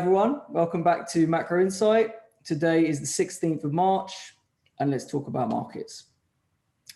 everyone, welcome back to Macro Insight. Today is the 16th of March and let's talk about markets.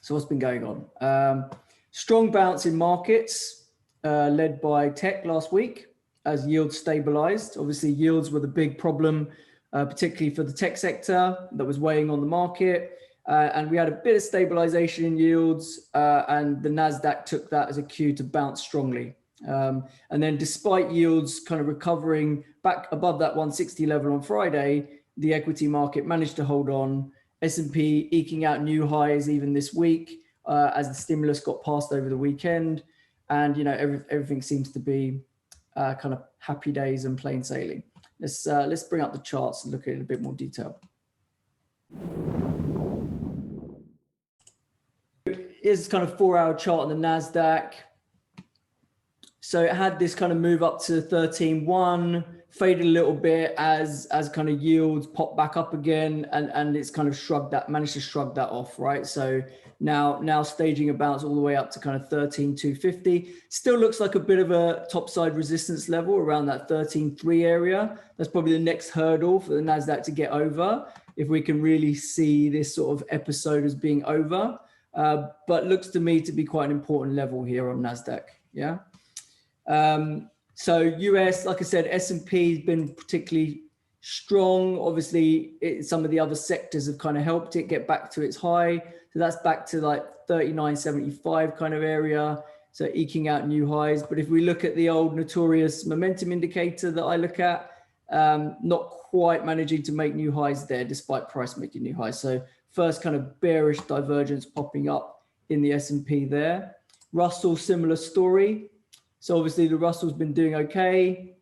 So what's been going on? Strong bounce in markets led by tech last week as yields stabilized. Obviously yields were the big problem, particularly for the tech sector that was weighing on the market. And we had a bit of stabilization in yields and the NASDAQ took that as a cue to bounce strongly. And then despite yields kind of recovering back above that 160 level on Friday, the equity market managed to hold on. S&P eking out new highs even this week as the stimulus got passed over the weekend. And, you know, everything seems to be kind of happy days and plain sailing. Let's bring up the charts and look at it in a bit more detail. Here's kind of 4-hour chart on the NASDAQ. So it had this kind of move up to 13.1, faded a little bit as kind of yields popped back up again, and it's kind of managed to shrug that off, right? So now staging a bounce all the way up to kind of 13.250. Still looks like a bit of a topside resistance level around that 13.3 area. That's probably the next hurdle for the NASDAQ to get over if we can really see this sort of episode as being over. But looks to me to be quite an important level here on NASDAQ, yeah? So US, like I said, S&P has been particularly strong. Obviously, some of the other sectors have kind of helped it get back to its high. So that's back to like 39.75 kind of area. So eking out new highs. But if we look at the old notorious momentum indicator that I look at, not quite managing to make new highs there despite price making new highs. So first kind of bearish divergence popping up in the S&P there. Russell, similar story. So obviously the Russell's been doing okay,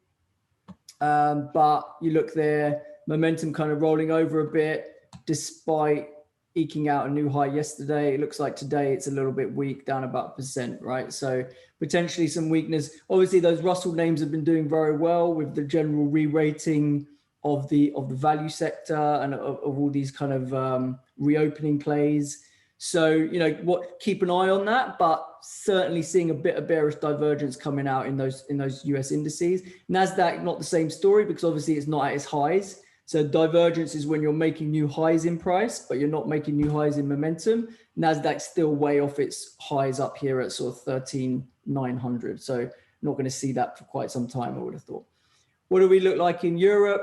but you look there, momentum kind of rolling over a bit despite eking out a new high yesterday. It looks like today it's a little bit weak, down about 1%, right? So potentially some weakness. Obviously those Russell names have been doing very well with the general re-rating of the value sector and of all these kind of reopening plays. So, you know, keep an eye on that, but certainly seeing a bit of bearish divergence coming out in those US indices. NASDAQ, not the same story because obviously it's not at its highs. So divergence is when you're making new highs in price, but you're not making new highs in momentum. NASDAQ's still way off its highs up here at sort of 13,900. So not going to see that for quite some time, I would have thought. What do we look like in Europe?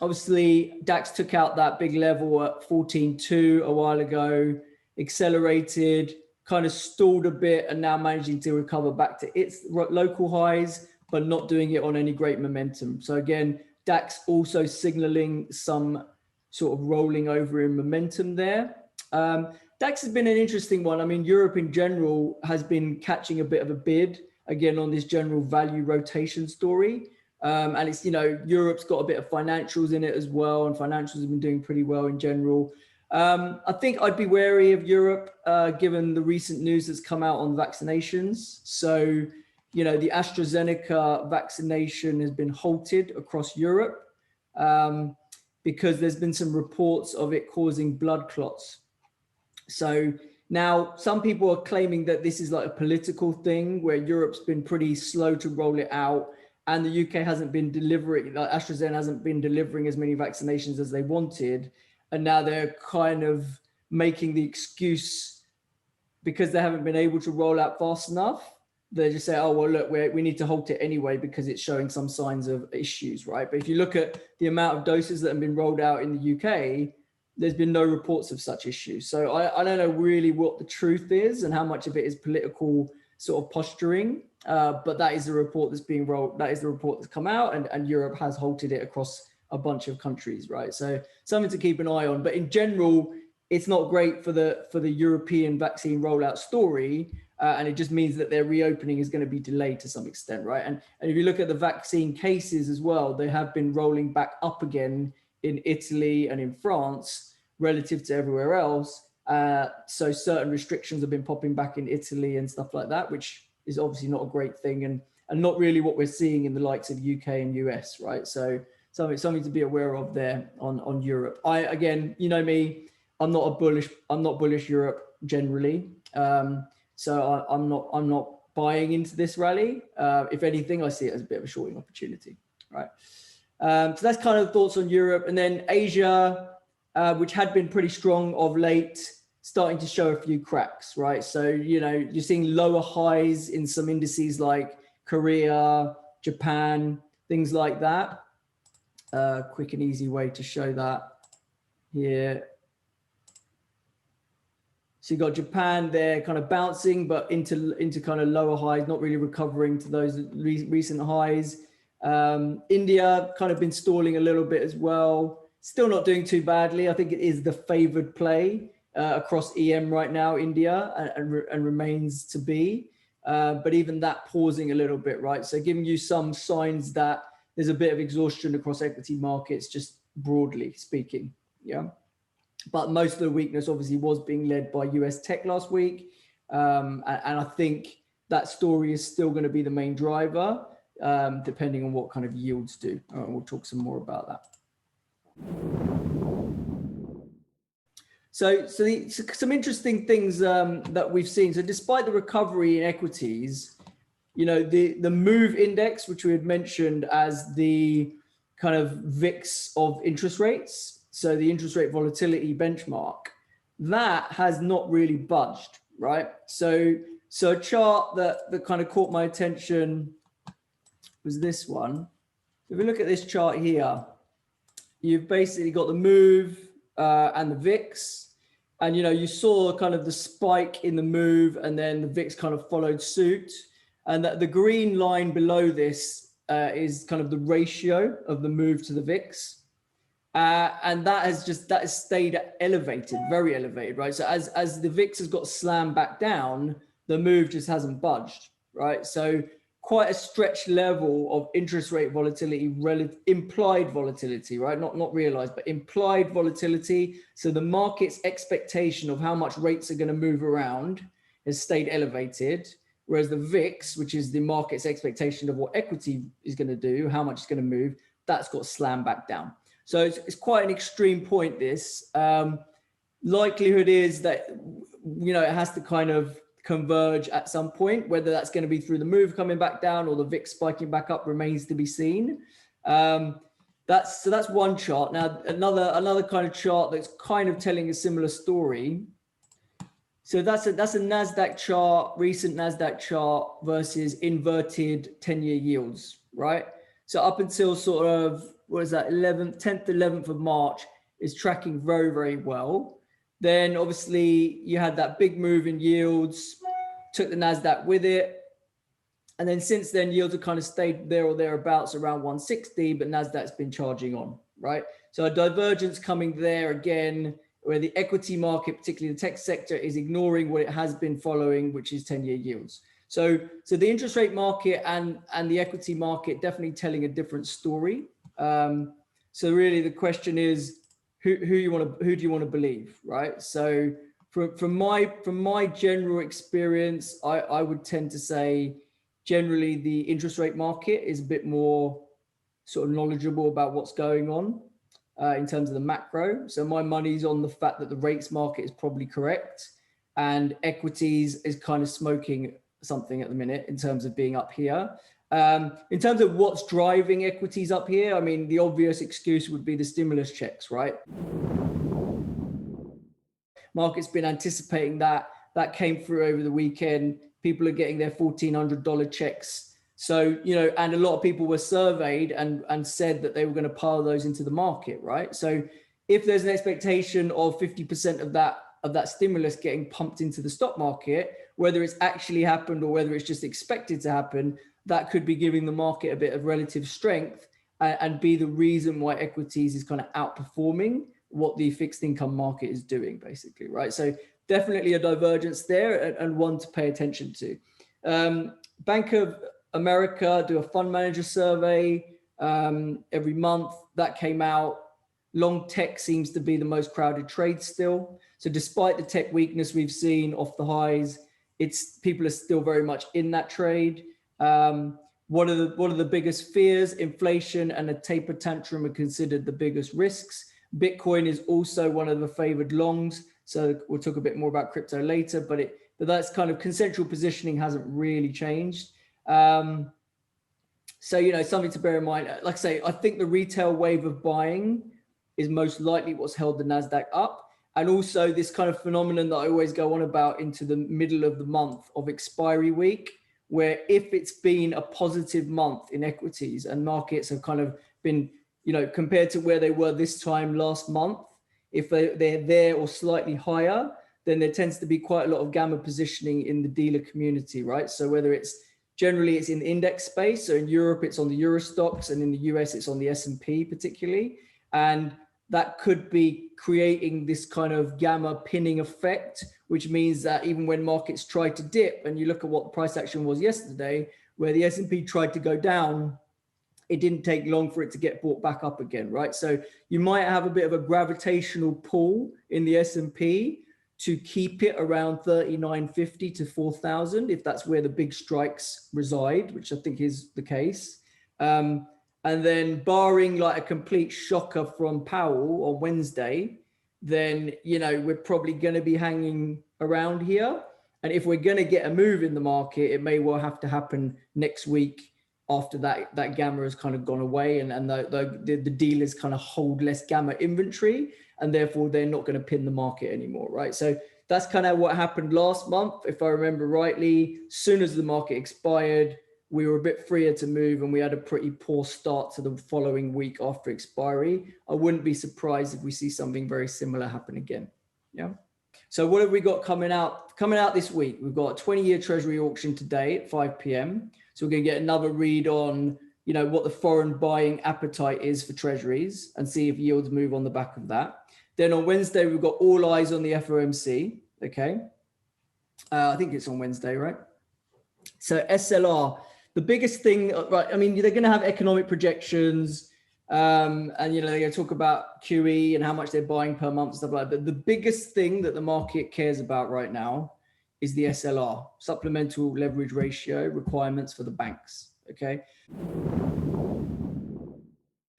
Obviously, DAX took out that big level at 14.2 a while ago. Accelerated, kind of stalled a bit and now managing to recover back to its local highs, but not doing it on any great momentum. So again, DAX also signaling some sort of rolling over in momentum there. DAX has been an interesting one. I mean, Europe in general has been catching a bit of a bid again on this general value rotation story. And it's, you know, Europe's got a bit of financials in it as well, and financials have been doing pretty well in general. I think I'd be wary of Europe, given the recent news that's come out on vaccinations. So, you know, the AstraZeneca vaccination has been halted across Europe because there's been some reports of it causing blood clots. So now some people are claiming that this is like a political thing where Europe's been pretty slow to roll it out and the UK hasn't been delivering, like AstraZeneca hasn't been delivering as many vaccinations as they wanted. And now they're kind of making the excuse because they haven't been able to roll out fast enough. They just say, oh, well, look, we need to halt it anyway because it's showing some signs of issues, right? But if you look at the amount of doses that have been rolled out in the UK, there's been no reports of such issues. So I don't know really what the truth is and how much of it is political sort of posturing. But that is the report that's being rolled. That is the report that's come out, and Europe has halted it across a bunch of countries, right? So something to keep an eye on. But in general, it's not great for the European vaccine rollout story, and it just means that their reopening is going to be delayed to some extent, right? And if you look at the vaccine cases as well, they have been rolling back up again in Italy and in France relative to everywhere else. So certain restrictions have been popping back in Italy and stuff like that, which is obviously not a great thing and not really what we're seeing in the likes of UK and US, right? So something to be aware of there on Europe. Again, you know me, I'm not bullish Europe generally. So I'm not buying into this rally. If anything, I see it as a bit of a shorting opportunity, right? So that's kind of thoughts on Europe. And then Asia, which had been pretty strong of late, starting to show a few cracks, right? So, you're seeing lower highs in some indices like Korea, Japan, things like that. Quick and easy way to show that here. So you got Japan there kind of bouncing, but into kind of lower highs, not really recovering to those recent highs. India kind of been stalling a little bit as well. Still not doing too badly. I think it is the favored play across EM right now, India, and remains to be. But even that pausing a little bit, right? So giving you some signs that there's a bit of exhaustion across equity markets, just broadly speaking. Yeah. But most of the weakness obviously was being led by US tech last week. And I think that story is still going to be the main driver, depending on what kind of yields do. We'll talk some more about that. So some interesting things that we've seen. So despite the recovery in equities, the MOVE index, which we had mentioned as the kind of VIX of interest rates, so the interest rate volatility benchmark, that has not really budged, right? So a chart that kind of caught my attention was this one. If we look at this chart here, you've basically got the MOVE and the VIX, and you saw kind of the spike in the MOVE, and then the VIX kind of followed suit, and that the green line below this is kind of the ratio of the MOVE to the VIX. And that has stayed elevated, very elevated, right? So as the VIX has got slammed back down, the MOVE just hasn't budged, right? So quite a stretched level of interest rate volatility, implied volatility, right? Not realized, but implied volatility. So the market's expectation of how much rates are going to move around has stayed elevated, whereas the VIX, which is the market's expectation of what equity is going to do, how much it's going to move, that's got slammed back down. So it's quite an extreme point, this. Likelihood is that, it has to kind of converge at some point. Whether that's going to be through the MOVE coming back down or the VIX spiking back up remains to be seen. That's one chart. Now, another kind of chart that's kind of telling a similar story. So that's a NASDAQ chart, recent NASDAQ chart versus inverted 10-year yields, right? So up until sort of, 10th, 11th of March is tracking very, very well. Then obviously you had that big move in yields, took the NASDAQ with it. And then since then, yields have kind of stayed there or thereabouts around 160, but NASDAQ's been charging on, right? So a divergence coming there again, where the equity market, particularly the tech sector, is ignoring what it has been following, which is 10-year yields. So the interest rate market and the equity market definitely telling a different story. So really the question is, who do you want to believe, right? So from my general experience, I would tend to say generally the interest rate market is a bit more sort of knowledgeable about what's going on in terms of the macro. So my money's on the fact that the rates market is probably correct, and equities is kind of smoking something at the minute in terms of being up here. In terms of what's driving equities up here, I mean, the obvious excuse would be the stimulus checks, right? Market's been anticipating that. That came through over the weekend. People are getting their $1,400 checks. So, and a lot of people were surveyed and said that they were going to pile those into the market, right? So if there's an expectation of 50% of that stimulus getting pumped into the stock market, whether it's actually happened or whether it's just expected to happen, that could be giving the market a bit of relative strength and be the reason why equities is kind of outperforming what the fixed income market is doing, basically, right? So definitely a divergence there and one to pay attention to. Bank of America do a fund manager survey every month. That came out. Long tech seems to be the most crowded trade still. So despite the tech weakness we've seen off the highs, people are still very much in that trade. What are the biggest fears? Inflation and a taper tantrum are considered the biggest risks. Bitcoin is also one of the favored longs. So we'll talk a bit more about crypto later, but that's kind of consensual positioning hasn't really changed. So, you know, something to bear in mind. Like I say, I think the retail wave of buying is most likely what's held the NASDAQ up. And also this kind of phenomenon that I always go on about into the middle of the month of expiry week, where if it's been a positive month in equities and markets have kind of been, you know, compared to where they were this time last month, if they're there or slightly higher, then there tends to be quite a lot of gamma positioning in the dealer community, right? So whether it's generally it's in the index space, so in Europe it's on the Euro stocks, and in the US it's on the S&P particularly, and that could be creating this kind of gamma pinning effect, which means that even when markets try to dip, and you look at what the price action was yesterday, where the S&P tried to go down, it didn't take long for it to get brought back up again, right? So you might have a bit of a gravitational pull in the S&P to keep it around 3950 to 4,000, if that's where the big strikes reside, which I think is the case. And then barring like a complete shocker from Powell on Wednesday, then, you know, we're probably going to be hanging around here. And if we're going to get a move in the market, it may well have to happen next week after that gamma has kind of gone away, and the dealers kind of hold less gamma inventory, and therefore they're not going to pin the market anymore, right? So that's kind of what happened last month, if I remember rightly. As soon as the market expired, we were a bit freer to move, and we had a pretty poor start to the following week after expiry. I wouldn't be surprised if we see something very similar happen again. Yeah. So what have we got coming out? Coming out this week, we've got a 20-year Treasury auction today at 5 p.m. So we're going to get another read on, you know, what the foreign buying appetite is for Treasuries, and see if yields move on the back of that. Then on Wednesday, we've got all eyes on the FOMC. Okay. I think it's on Wednesday, right? So SLR, the biggest thing, right? I mean, they're going to have economic projections, and, you know, they're going to talk about QE and how much they're buying per month and stuff like that. The biggest thing that the market cares about right now is the SLR, supplemental leverage ratio requirements for the banks. Okay.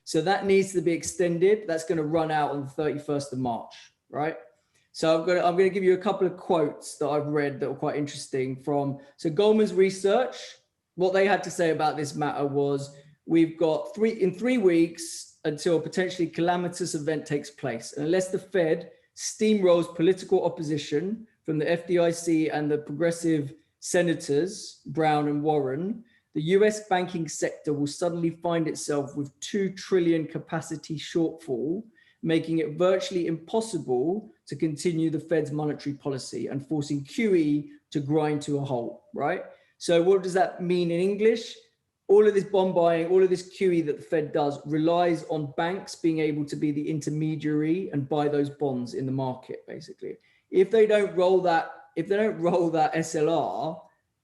So that needs to be extended. That's going to run out on the 31st of March, right? So I'm going to give you a couple of quotes that I've read that were quite interesting from, so Goldman's research. What they had to say about this matter was, we've got 3 weeks until a potentially calamitous event takes place. And unless the Fed steamrolls political opposition from the FDIC and the progressive senators, Brown and Warren, the US banking sector will suddenly find itself with $2 trillion capacity shortfall, making it virtually impossible to continue the Fed's monetary policy and forcing QE to grind to a halt, right? So what does that mean in English? All of this bond buying, all of this QE that the Fed does relies on banks being able to be the intermediary and buy those bonds in the market, basically. If they don't roll that SLR,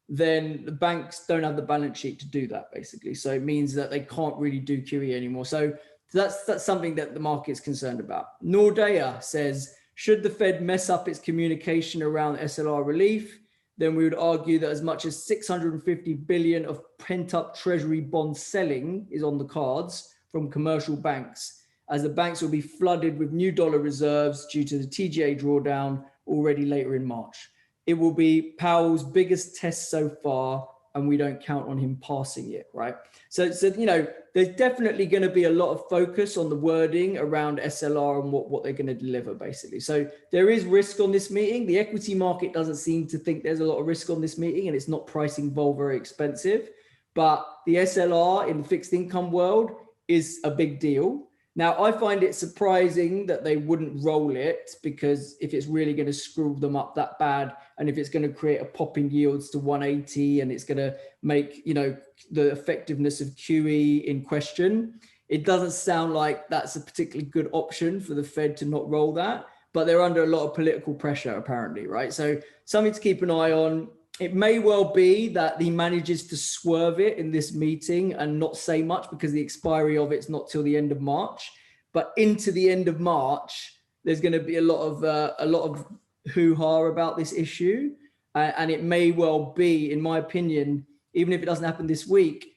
then the banks don't have the balance sheet to do that, basically. So it means that they can't really do QE anymore. So that's something that the market's concerned about. Nordea says, should the Fed mess up its communication around SLR relief, then we would argue that as much as 650 billion of pent-up treasury bond selling is on the cards from commercial banks, as the banks will be flooded with new dollar reserves due to the TGA drawdown already later in March. It will be Powell's biggest test so far, and we don't count on him passing it, right? So you know, there's definitely going to be a lot of focus on the wording around SLR and what they're going to deliver, basically. So there is risk on this meeting. The equity market doesn't seem to think there's a lot of risk on this meeting, and it's not pricing vol very expensive. But the SLR in the fixed income world is a big deal. Now, I find it surprising that they wouldn't roll it, because if it's really going to screw them up that bad, and if it's going to create a pop in yields to 180, and it's going to make, you know, the effectiveness of QE in question, it doesn't sound like that's a particularly good option for the Fed to not roll that. But they're under a lot of political pressure, apparently, right? So something to keep an eye on. It may well be that he manages to swerve it in this meeting and not say much, because the expiry of it's not till the end of March. But into the end of March, there's going to be a lot of hoo-ha about this issue, and it may well be, in my opinion, even if it doesn't happen this week,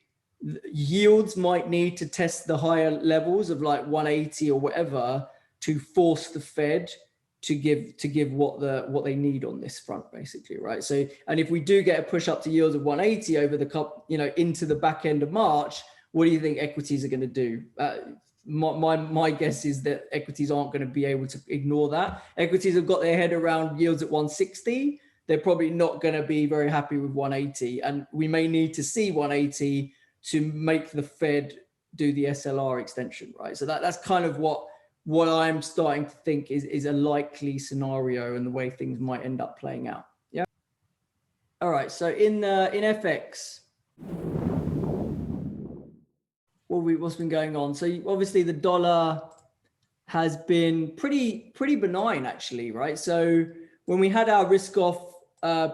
yields might need to test the higher levels of like 180 or whatever to force the Fed to give what they need on this front, basically, right? So, and if we do get a push up to yields of 180 over the into the back end of March, what do you think equities are going to do? My guess is that equities aren't going to be able to ignore that. Equities have got their head around yields at 160. They're probably not going to be very happy with 180, and we may need to see 180 to make the Fed do the SLR extension, right? So that's kind of what I'm starting to think is a likely scenario and the way things might end up playing out. Yeah. All right. So in FX, what's been going on? So obviously the dollar has been pretty benign, actually, right? So when we had our risk off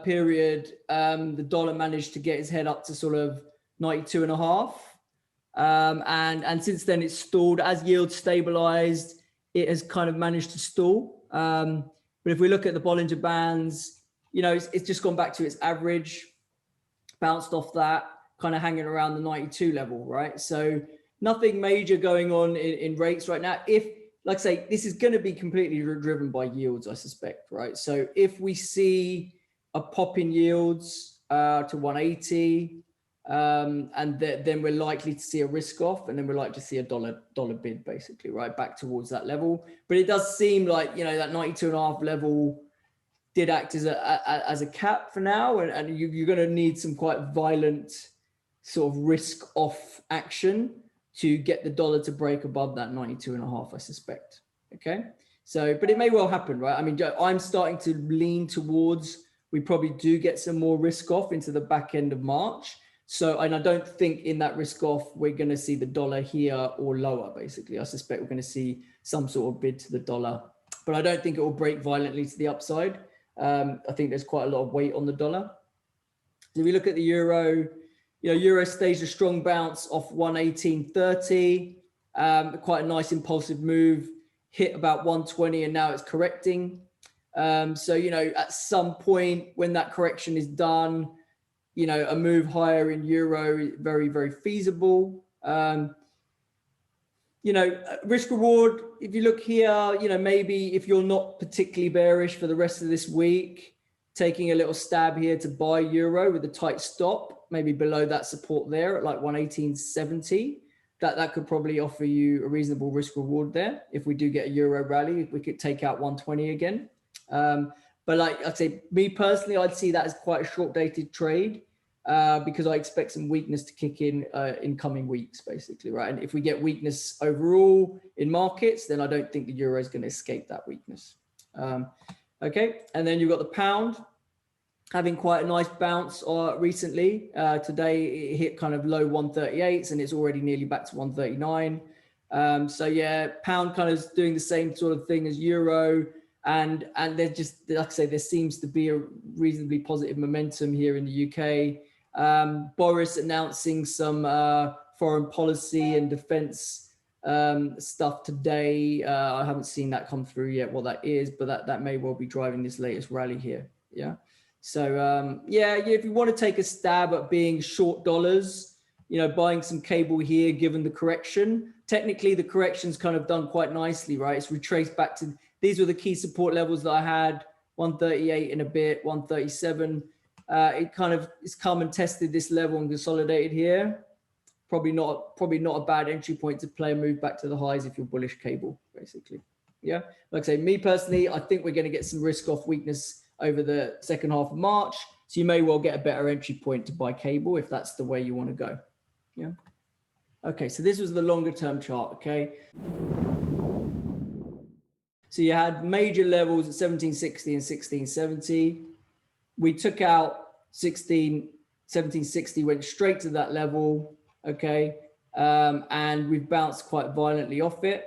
period, the dollar managed to get its head up to sort of 92.5. And since then it's stalled. As yields stabilized, it has kind of managed to stall. But if we look at the Bollinger Bands, it's just gone back to its average, bounced off that, kind of hanging around the 92 level, right? So nothing major going on in rates right now. If, like I say, this is going to be completely driven by yields, I suspect, right? So if we see a pop in yields to 180, and then we're likely to see a risk off, and then we're likely to see a dollar bid, basically, right back towards that level. But it does seem like that 92.5 level did act as a cap for now, and you're going to need some quite violent sort of risk off action to get the dollar to break above that 92.5, I suspect. Okay, so but it may well happen, right? I mean, I'm starting to lean towards we probably do get some more risk off into the back end of March. So, and I don't think in that risk off, we're going to see the dollar here or lower, basically. I suspect we're going to see some sort of bid to the dollar, but I don't think it will break violently to the upside. I think there's quite a lot of weight on the dollar. So if we look at the euro, euro staged a strong bounce off 118.30, quite a nice impulsive move, hit about 120, and now it's correcting. So, at some point when that correction is done, a move higher in euro is very, very feasible. Risk reward, if you look here, maybe if you're not particularly bearish for the rest of this week, taking a little stab here to buy euro with a tight stop, maybe below that support there at like 118.70, that could probably offer you a reasonable risk reward there. If we do get a euro rally, if we could take out 120 again. But like I'd say, me personally, I'd see that as quite a short dated trade because I expect some weakness to kick in coming weeks, basically, right? And if we get weakness overall in markets, then I don't think the euro is going to escape that weakness. Okay, and then you've got the pound having quite a nice bounce recently. Today it hit kind of low 138s and it's already nearly back to 139. So yeah, pound kind of doing the same sort of thing as euro. And there's just, like I say, there seems to be a reasonably positive momentum here in the UK. Boris announcing some foreign policy and defense stuff today. I haven't seen that come through yet, what that is, but that may well be driving this latest rally here. Yeah. So yeah, if you want to take a stab at being short dollars, buying some cable here, given the correction, technically the correction's kind of done quite nicely, right? It's retraced back to, these were the key support levels that I had, 138 and a bit, 137. It's come and tested this level and consolidated here. Probably not a bad entry point to play a move back to the highs if you're bullish cable, basically. Yeah, like I say, me personally, I think we're going to get some risk off weakness over the second half of March. So you may well get a better entry point to buy cable if that's the way you want to go. Yeah. Okay, so this was the longer term chart, okay? So you had major levels at 1760 and 1670. We took out 1760, went straight to that level, okay? And we've bounced quite violently off it.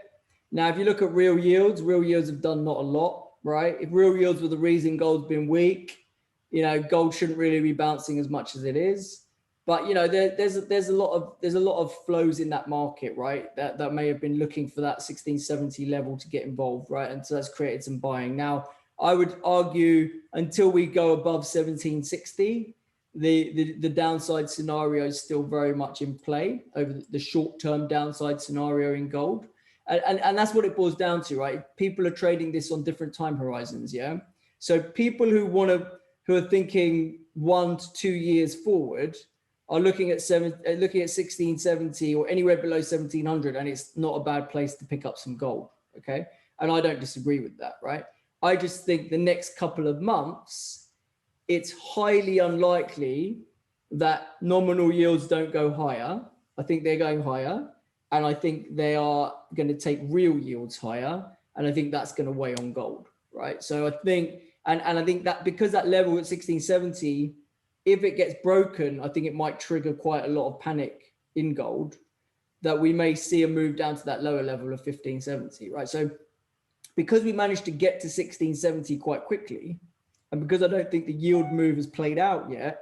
Now, if you look at real yields have done not a lot, right? If real yields were the reason gold's been weak, gold shouldn't really be bouncing as much as it is. But there's a lot of flows in that market, right? That may have been looking for that 1670 level to get involved, right? And so that's created some buying. Now, I would argue until we go above 1760, the downside scenario is still very much in play over the short-term downside scenario in gold. And that's what it boils down to, right? People are trading this on different time horizons, yeah? So people who are thinking 1 to 2 years forward are looking at 1670 or anywhere below 1700, and it's not a bad place to pick up some gold, okay? And I don't disagree with that, right? I just think the next couple of months, it's highly unlikely that nominal yields don't go higher. I think they're going higher, and I think they are going to take real yields higher, and I think that's going to weigh on gold, right? So I think, and I think that because that level at 1670, if it gets broken, I think it might trigger quite a lot of panic in gold, that we may see a move down to that lower level of 1570, right? So because we managed to get to 1670 quite quickly, and because I don't think the yield move has played out yet,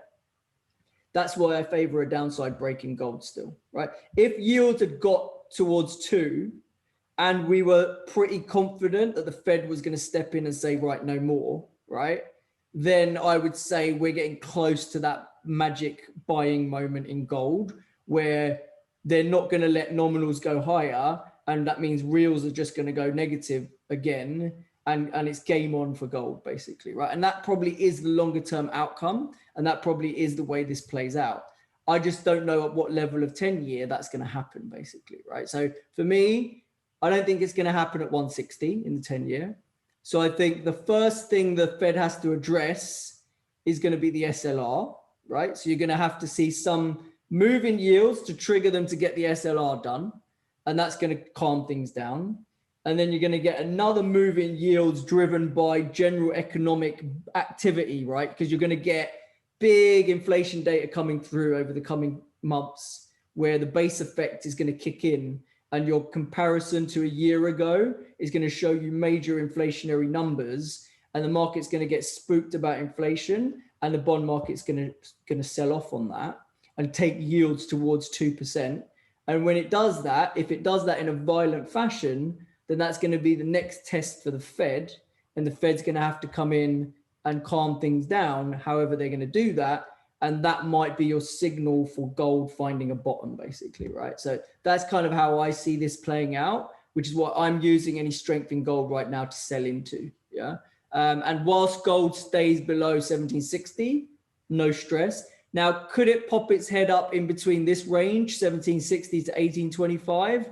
that's why I favor a downside break in gold still, right? If yields had got towards 2 and we were pretty confident that the Fed was going to step in and say, right, no more, right? Then I would say we're getting close to that magic buying moment in gold where they're not going to let nominals go higher. And that means reals are just going to go negative again. And it's game on for gold, basically, right? And that probably is the longer term outcome. And that probably is the way this plays out. I just don't know at what level of 10-year that's going to happen, basically, right? So for me, I don't think it's going to happen at 160 in the 10-year. So I think the first thing the Fed has to address is going to be the SLR, right? So you're going to have to see some move in yields to trigger them to get the SLR done. And that's going to calm things down. And then you're going to get another move in yields driven by general economic activity, right? Because you're going to get big inflation data coming through over the coming months where the base effect is going to kick in, and your comparison to a year ago is going to show you major inflationary numbers, and the market's going to get spooked about inflation, and the bond market's going to sell off on that and take yields towards 2%. And when it does that, if it does that in a violent fashion, then that's going to be the next test for the Fed, and the Fed's going to have to come in and calm things down, however they're going to do that. And that might be your signal for gold finding a bottom, basically, right? So that's kind of how I see this playing out, which is what I'm using any strength in gold right now to sell into, yeah? And whilst gold stays below 1760, no stress. Now, could it pop its head up in between this range, 1760 to 1825?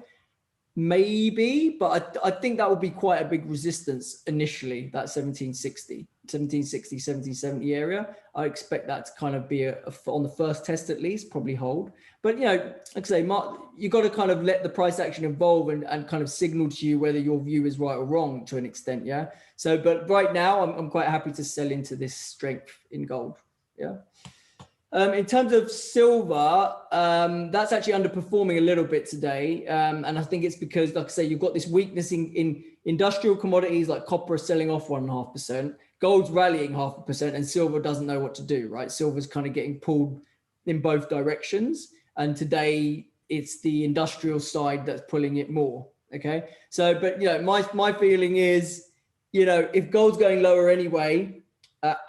Maybe, but I think that would be quite a big resistance initially, that 1760, 1770 area. I expect that to kind of be on the first test at least, probably hold. But, you know, like I say, Mark, you got to kind of let the price action evolve and kind of signal to you whether your view is right or wrong to an extent, yeah? So, but right now, I'm quite happy to sell into this strength in gold, yeah? In terms of silver, that's actually underperforming a little bit today. And I think it's because, like I say, you've got this weakness in industrial commodities like copper selling off 1.5%, gold's rallying 0.5%, and silver doesn't know what to do, right? Silver's kind of getting pulled in both directions. And today it's the industrial side that's pulling it more, okay? So, but, you know, my feeling is, you know, if gold's going lower anyway,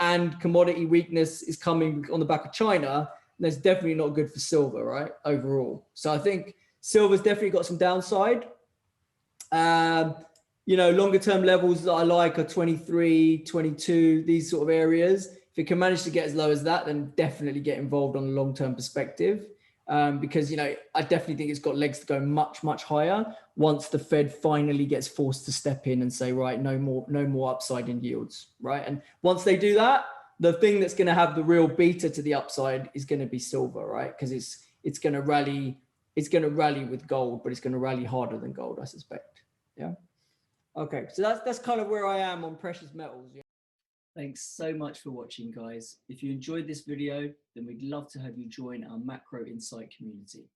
and commodity weakness is coming on the back of China, that's definitely not good for silver, right? Overall. So I think silver's definitely got some downside. You know, longer term levels that I like are 23, 22, these sort of areas. If it can manage to get as low as that, then definitely get involved on a long-term perspective. Because, you know, I definitely think it's got legs to go much, much higher once the Fed finally gets forced to step in and say, right, no more upside in yields, right? And once they do that, the thing that's going to have the real beta to the upside is going to be silver, right? Because it's going to rally with gold, but it's going to rally harder than gold, I suspect. Yeah. Okay, so that's kind of where I am on precious metals. Yeah? Thanks so much for watching, guys. If you enjoyed this video, then we'd love to have you join our Macro Insight community.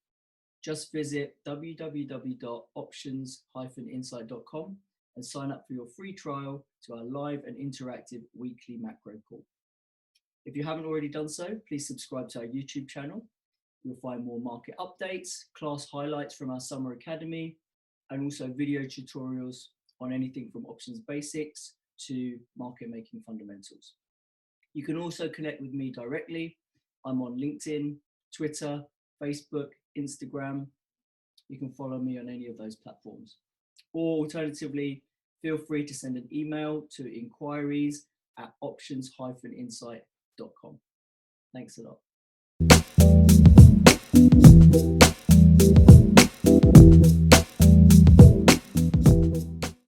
Just visit www.options-insight.com and sign up for your free trial to our live and interactive weekly macro call. If you haven't already done so, please subscribe to our YouTube channel. You'll find more market updates, class highlights from our summer academy, and also video tutorials on anything from options basics to market making fundamentals. You can also connect with me directly. I'm on LinkedIn, Twitter, Facebook, Instagram. You can follow me on any of those platforms. or alternatively, feel free to send an email to inquiries@options-insight.com. Thanks a lot.